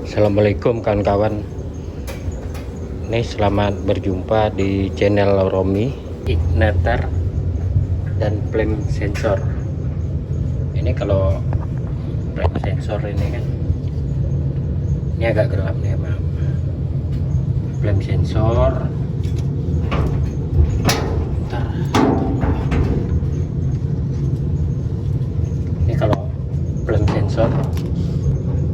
Assalamualaikum kawan-kawan. Nih, selamat berjumpa di channel Romi. Igniter dan flame sensor. Ini kalau flame sensor ini kan, ini agak gelap nih, maaf. Flame sensor. Bentar. Ini kalau flame sensor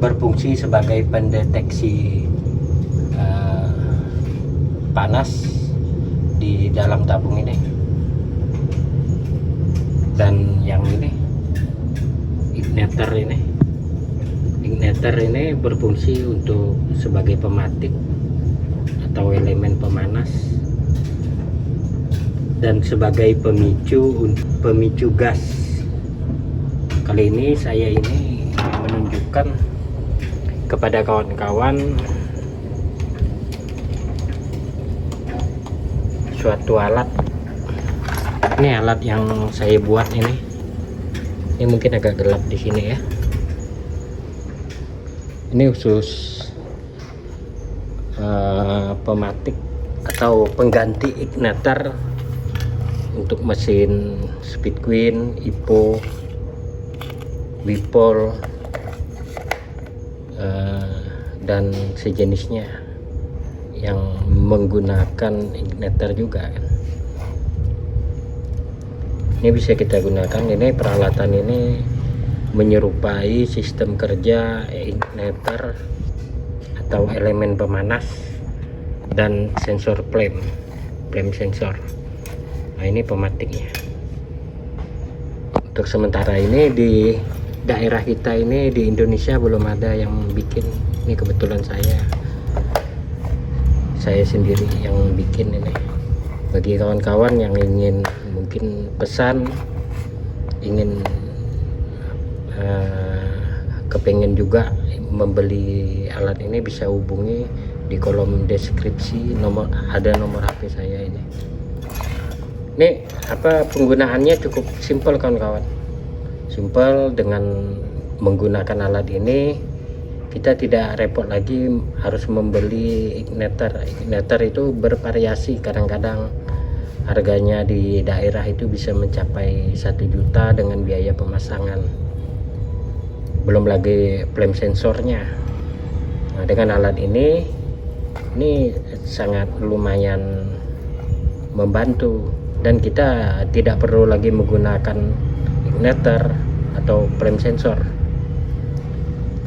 berfungsi sebagai pendeteksi panas di dalam tabung ini. Dan yang ini igniter ini berfungsi untuk sebagai pematik atau elemen pemanas dan sebagai pemicu gas. Kali ini saya ini menunjukkan kepada kawan-kawan suatu alat. Ini alat yang saya buat ini mungkin agak gelap di sini ya. Ini khusus pematik atau pengganti igniter untuk mesin Speed Queen, IPO, Wipol, dan sejenisnya yang menggunakan igniter juga kan. Ini bisa kita gunakan. Ini peralatan ini menyerupai sistem kerja igniter atau elemen pemanas dan sensor flame sensor. Nah, ini pematiknya. Untuk sementara ini di daerah kita ini di Indonesia belum ada yang bikin. Ini kebetulan saya sendiri yang bikin ini. Bagi kawan-kawan yang ingin mungkin pesan, ingin kepengen juga membeli alat ini, bisa hubungi di kolom deskripsi, ada nomor HP saya ini. Ini penggunaannya cukup simpel kawan-kawan. Simpel. Dengan menggunakan alat ini kita tidak repot lagi harus membeli igniter. Igniter itu bervariasi, kadang-kadang harganya di daerah itu bisa mencapai 1 juta dengan biaya pemasangan, belum lagi flame sensornya. Nah, dengan alat ini sangat lumayan membantu, dan kita tidak perlu lagi menggunakan igniter atau flame sensor.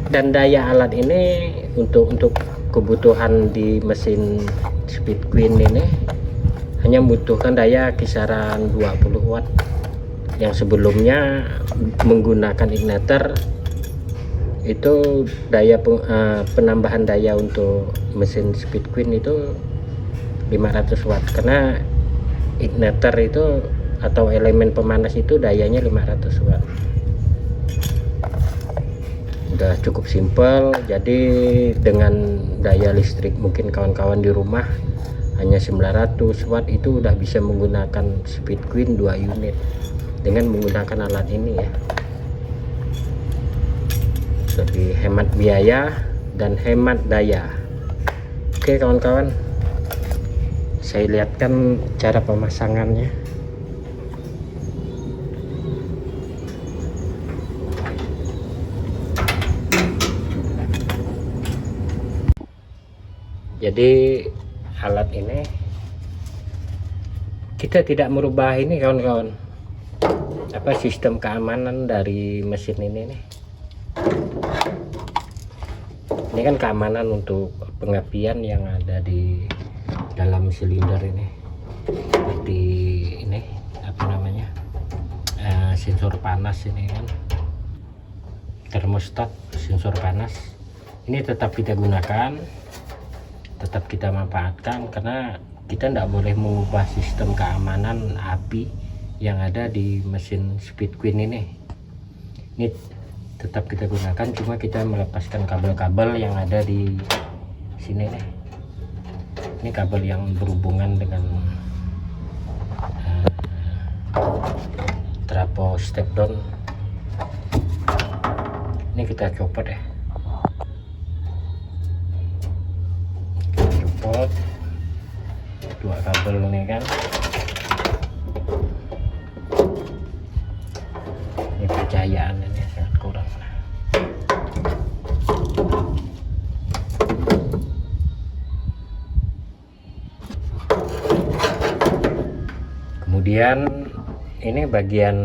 Dan daya alat ini untuk kebutuhan di mesin Speed Queen ini hanya membutuhkan daya kisaran 20 watt. Yang sebelumnya menggunakan igniter itu daya penambahan daya untuk mesin Speed Queen itu 500 watt, karena igniter itu atau elemen pemanas itu dayanya 500 watt. Udah cukup simpel. Jadi dengan daya listrik mungkin kawan-kawan di rumah hanya 900 watt itu udah bisa menggunakan Speed Queen 2 unit dengan menggunakan alat ini ya. Lebih hemat biaya dan hemat daya. Oke kawan-kawan, saya lihatkan cara pemasangannya. Jadi alat ini kita tidak merubah ini kawan-kawan, sistem keamanan dari mesin ini nih. Ini kan keamanan untuk pengapian yang ada di dalam silinder ini, seperti ini sensor panas ini kan, termostat sensor panas ini tetap kita gunakan, tetap kita manfaatkan, karena kita tidak boleh mengubah sistem keamanan api yang ada di mesin Speed Queen ini. Ini tetap kita gunakan, cuma kita melepaskan kabel-kabel yang ada di sini nih. Ini kabel yang berhubungan dengan trafo step down. Ini kita copot ya. copot dua kabel ini kan. Ini percayaan ini sangat kurang. Kemudian ini bagian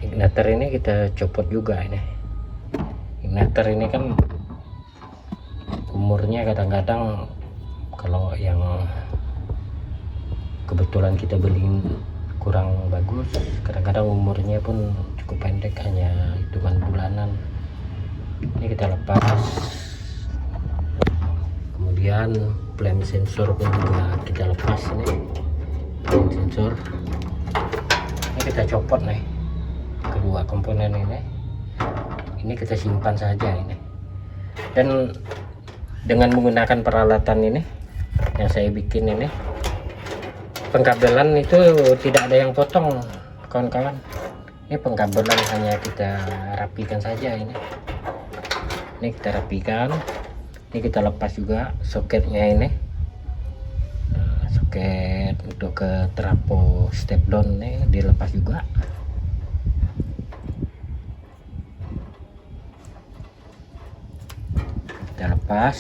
ignitor ini kita copot juga. Ini ignitor ini kan umurnya kadang-kadang kalau yang kebetulan kita beli kurang bagus, kadang-kadang umurnya pun cukup pendek, hanya hitungan bulanan. Ini kita lepas. Kemudian flame sensor pun juga kita lepas. Ini flame sensor ini kita copot nih, kedua komponen ini kita simpan saja ini. Dan dengan menggunakan peralatan ini yang saya bikin ini, pengkabelan itu tidak ada yang potong kawan-kawan. Ini pengkabelan hanya kita rapikan saja ini kita rapikan. Ini kita lepas juga soketnya ini, soket untuk ke trafo step down ini dilepas juga. Kita lepas.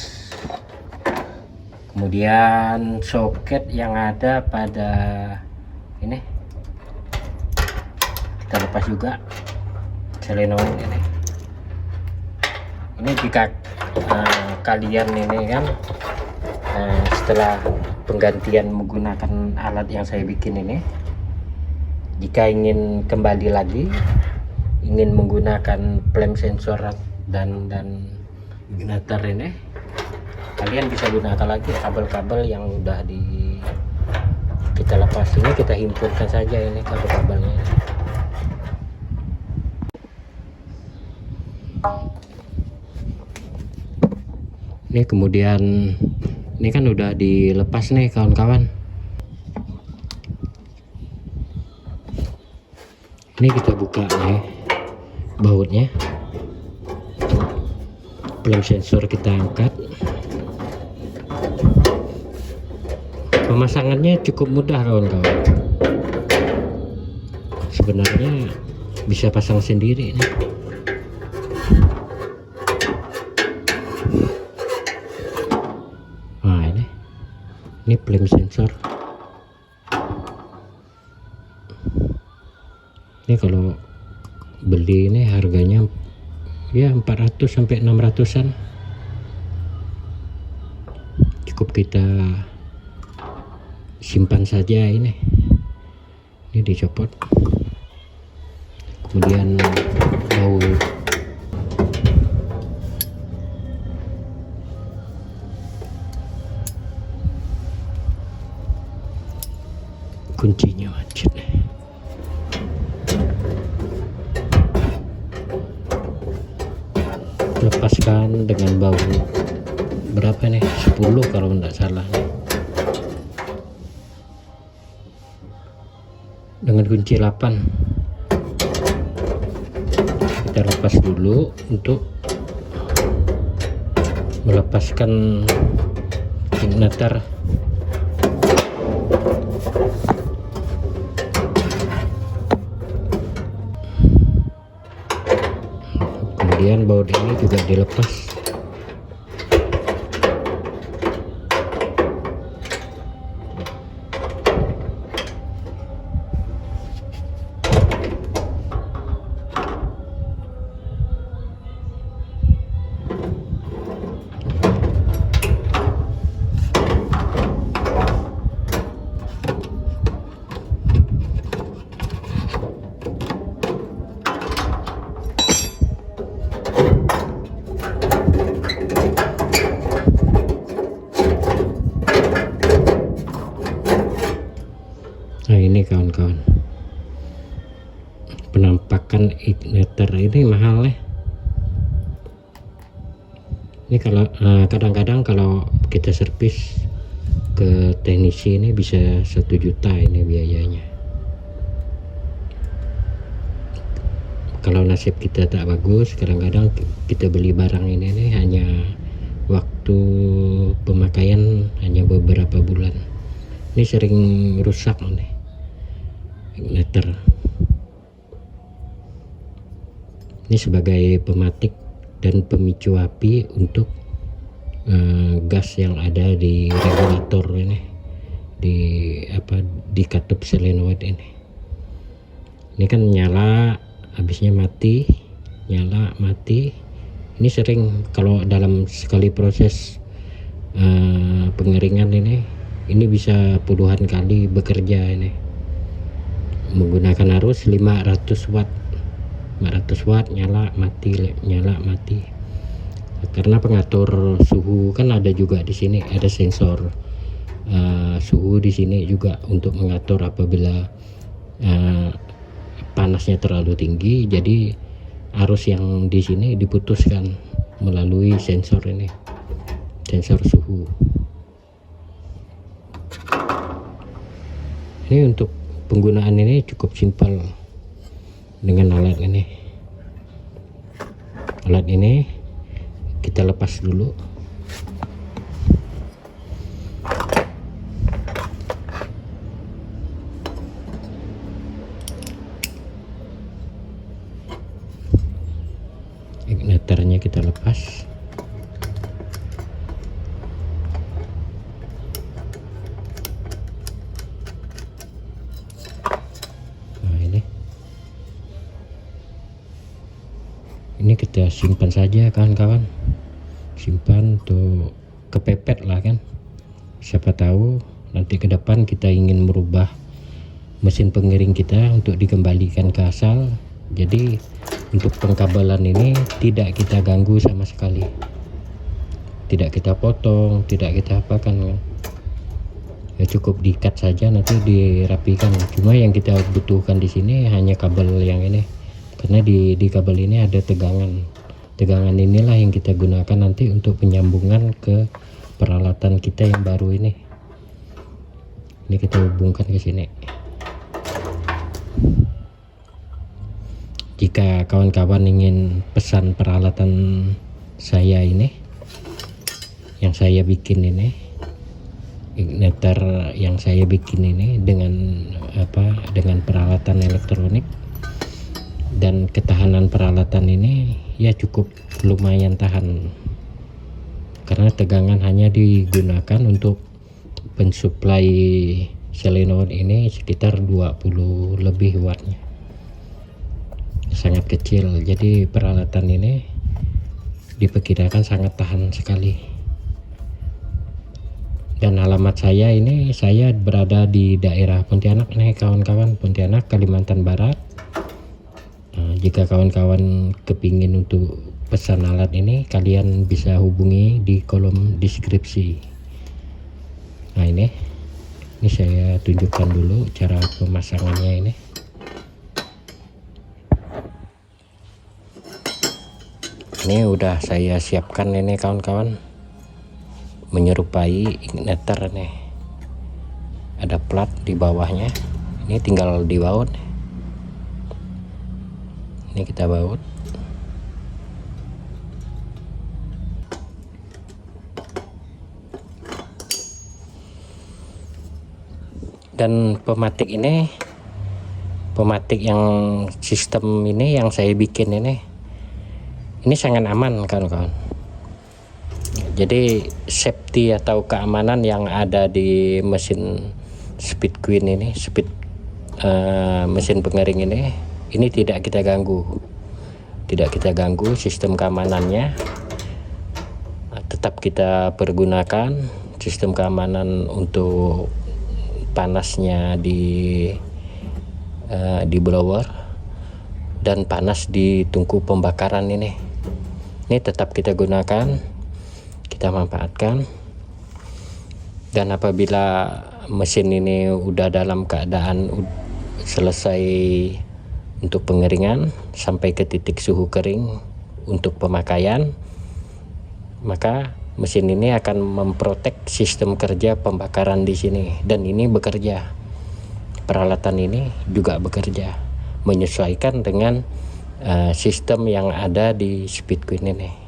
Kemudian soket yang ada pada ini kita lepas juga, solenoid ini jika kalian ini kan setelah penggantian menggunakan alat yang saya bikin ini, jika ingin kembali lagi, ingin menggunakan flame sensor dan ignitor ini, kalian bisa gunakan lagi kabel-kabel yang udah kita lepas ini, kita himpunkan saja ini kabel-kabelnya. Ini kemudian ini kan udah dilepas nih kawan-kawan. Ini kita buka nih bautnya, flame sensor kita angkat. Pemasangannya cukup mudah kawan-kawan, sebenarnya bisa pasang sendiri nih. Nah ini flame sensor. Ini kalau beli ini harganya ya 400 sampai 600-an. Cukup kita simpan saja ini dicopot. Kemudian mau kuncinya macet. Lepaskan dengan bau berapa nih, 10 kalau tidak salah nih. Dengan kunci 8 kita lepas dulu untuk melepaskan ignitor. Kemudian baut ini juga dilepas. Nah ini kawan-kawan, penampakan ignitor ini mahal ya. Ini kalau kadang-kadang kalau kita servis ke teknisi ini bisa 1 juta ini biayanya. Kalau nasib kita tak bagus, kadang-kadang kita beli barang ini hanya waktu pemakaian hanya beberapa bulan. Ini sering rusak nih igniter. Ini sebagai pematik dan pemicu api untuk gas yang ada di regulator ini, di katup solenoid ini. Ini kan nyala, habisnya mati, nyala, mati. Ini sering kalau dalam sekali proses pengeringan ini bisa puluhan kali bekerja ini, menggunakan arus 500 watt 500 watt, nyala mati. Karena pengatur suhu kan ada juga di sini, ada sensor suhu di sini juga untuk mengatur apabila panasnya terlalu tinggi, jadi arus yang di sini diputuskan melalui sensor ini, sensor suhu. Ini untuk penggunaan ini cukup simpel dengan alat ini. Alat ini kita lepas dulu. Igniternya kita lepas. Nah, ini kita simpan saja kawan-kawan, simpan untuk kepepet lah kan, siapa tahu nanti ke depan kita ingin merubah mesin pengiring kita untuk dikembalikan ke asal. Jadi untuk pengkabelan ini tidak kita ganggu sama sekali, tidak kita potong, tidak kita apakan, ya cukup diikat saja, nanti dirapikan. Cuma yang kita butuhkan di sini hanya kabel yang ini, karena di kabel ini ada tegangan inilah yang kita gunakan nanti untuk penyambungan ke peralatan kita yang baru ini kita hubungkan ke sini. Jika kawan-kawan ingin pesan peralatan saya ini, yang saya bikin ini, igniter yang saya bikin ini dengan peralatan elektronik, dan ketahanan peralatan ini ya cukup lumayan tahan, karena tegangan hanya digunakan untuk pensuplai solenoid ini sekitar 20 lebih wattnya, sangat kecil. Jadi peralatan ini diperkirakan sangat tahan sekali. Dan alamat saya ini, saya berada di daerah Pontianak nih kawan-kawan, Pontianak, Kalimantan Barat. Jika kawan-kawan kepingin untuk pesan alat ini, kalian bisa hubungi di kolom deskripsi. Nah, ini saya tunjukkan dulu cara pemasangannya ini. Ini udah saya siapkan ini kawan-kawan, menyerupai igniter nih, ada plat di bawahnya, ini tinggal dibaut. Ini kita baut. Dan pematik yang sistem ini yang saya bikin ini sangat aman kawan-kawan. Jadi safety atau keamanan yang ada di mesin Speed Queen ini, mesin pengering ini tidak kita ganggu sistem keamanannya. Tetap kita pergunakan sistem keamanan untuk panasnya di blower dan panas di tungku pembakaran ini tetap kita gunakan, kita manfaatkan. Dan apabila mesin ini udah dalam keadaan selesai untuk pengeringan sampai ke titik suhu kering untuk pemakaian, maka mesin ini akan memprotek sistem kerja pembakaran di sini, dan ini bekerja. Peralatan ini juga bekerja menyesuaikan dengan sistem yang ada di Speed Queen ini.